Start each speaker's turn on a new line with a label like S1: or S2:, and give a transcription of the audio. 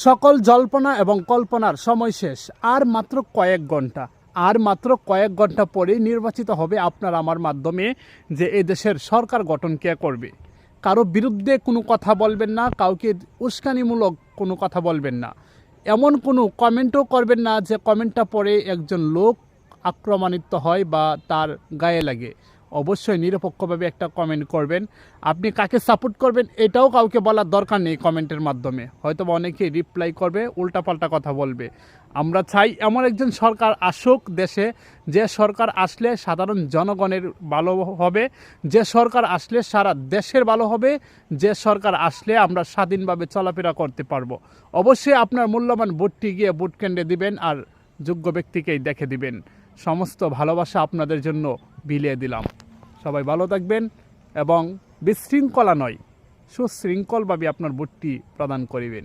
S1: সকল জল্পনা এবং কল্পনার সময় শেষ। আর মাত্র কয়েক ঘন্টা পরেই নির্বাচিত হবে আপনার আমার মাধ্যমে যে এদেশের সরকার গঠন কে করবে। কারো বিরুদ্ধে কোনো কথা বলবেন না, কাউকে উস্কানিমূলক কোনো কথা বলবেন না, এমন কোনো কমেন্টও করবেন না যে কমেন্টটা পড়ে একজন লোক আক্রমণিত হয় বা তার গায়ে লাগে। অবশ্যই নিরপেক্ষভাবে একটা কমেন্ট করবেন। আপনি কাকে সাপোর্ট করবেন এটাও কাউকে বলার দরকার নেই কমেন্টের মাধ্যমে। হয়তো অনেকেই রিপ্লাই করবে, উল্টাপাল্টা কথা বলবে। আমরা চাই এমন একজন সরকার আসুক দেশে, যে সরকার আসলে সাধারণ জনগণের ভালো হবে, যে সরকার আসলে সারা দেশের ভালো হবে, যে সরকার আসলে আমরা স্বাধীনভাবে চলাফেরা করতে পারবো। অবশ্যই আপনার মূল্যবান ভোটটি গিয়ে ভোট কেন্দ্রে দিবেন আর যোগ্য ব্যক্তিকেই দেখে দিবেন। সমস্ত ভালোবাসা আপনাদের জন্য বিলিয়ে দিলাম। সবাই ভালো থাকবেন এবং বিশৃঙ্খলা নয়, সুশৃঙ্খলভাবে আপনার ভোটটি প্রদান করিবেন।